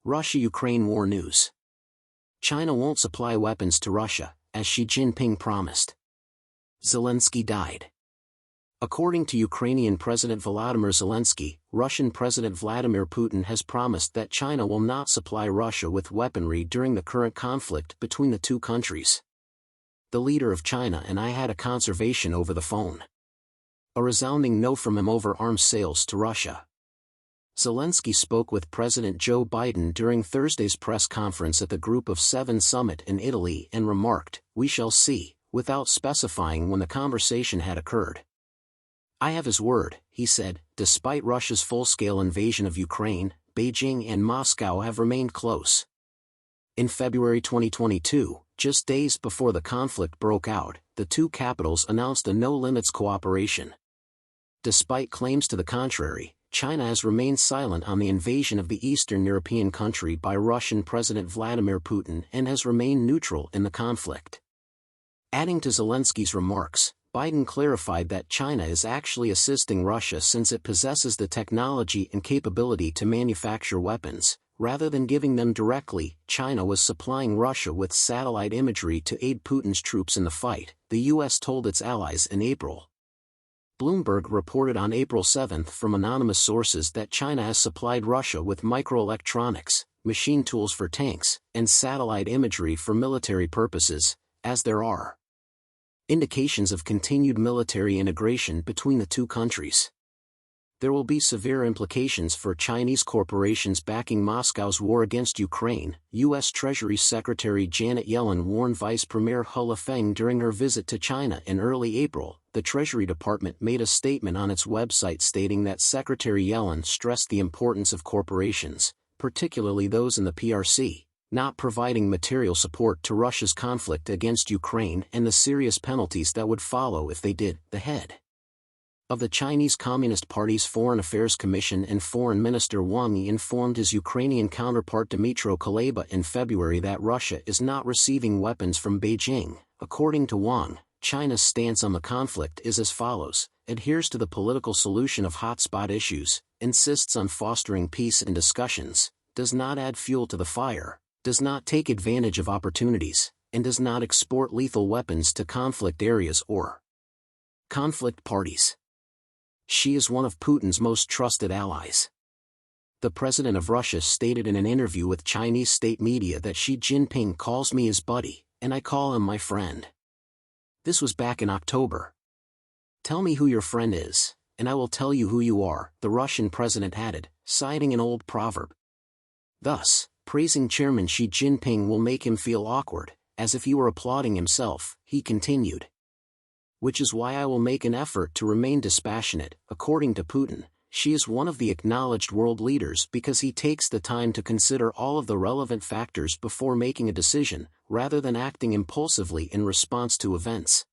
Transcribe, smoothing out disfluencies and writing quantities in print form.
Russia-Ukraine war news. China won't supply weapons to Russia, as Xi Jinping promised. Zelensky died. According to Ukrainian President Volodymyr Zelensky, Russian President Vladimir Putin has promised that China will not supply Russia with weaponry during the current conflict between the two countries. The leader of China and I had a conversation over the phone. A resounding no from him over arms sales to Russia. Zelensky spoke with President Joe Biden during Thursday's press conference at the Group of Seven summit in Italy and remarked, "We shall see," without specifying when the conversation had occurred. "I have his word," he said. Despite Russia's full-scale invasion of Ukraine, Beijing and Moscow have remained close. In February 2022, just days before the conflict broke out, the two capitals announced a no-limits cooperation. Despite claims to the contrary, China has remained silent on the invasion of the Eastern European country by Russian President Vladimir Putin and has remained neutral in the conflict. Adding to Zelensky's remarks, Biden clarified that China is actually assisting Russia since it possesses the technology and capability to manufacture weapons. Rather than giving them directly, China was supplying Russia with satellite imagery to aid Putin's troops in the fight, the U.S. told its allies in April. Bloomberg reported on April 7 from anonymous sources that China has supplied Russia with microelectronics, machine tools for tanks, and satellite imagery for military purposes, as there are indications of continued military integration between the two countries. There will be severe implications for Chinese corporations backing Moscow's war against Ukraine, U.S. Treasury Secretary Janet Yellen warned Vice Premier He Lifeng during her visit to China in early April. The Treasury Department made a statement on its website stating that Secretary Yellen stressed the importance of corporations, particularly those in the PRC, not providing material support to Russia's conflict against Ukraine and the serious penalties that would follow if they did. The head of the Chinese Communist Party's Foreign Affairs Commission and Foreign Minister Wang Yi informed his Ukrainian counterpart Dmytro Kuleba in February that Russia is not receiving weapons from Beijing. According to Wang, China's stance on the conflict is as follows: adheres to the political solution of hotspot issues, insists on fostering peace and discussions, does not add fuel to the fire, does not take advantage of opportunities, and does not export lethal weapons to conflict areas or conflict parties. She is one of Putin's most trusted allies. The president of Russia stated in an interview with Chinese state media that Xi Jinping calls me his buddy, and I call him my friend. This was back in October. "Tell me who your friend is, and I will tell you who you are," the Russian president added, citing an old proverb. Thus, praising Chairman Xi Jinping will make him feel awkward, as if he were applauding himself, he continued. "Which is why I will make an effort to remain dispassionate." According to Putin, Xi is one of the acknowledged world leaders because he takes the time to consider all of the relevant factors before making a decision, rather than acting impulsively in response to events.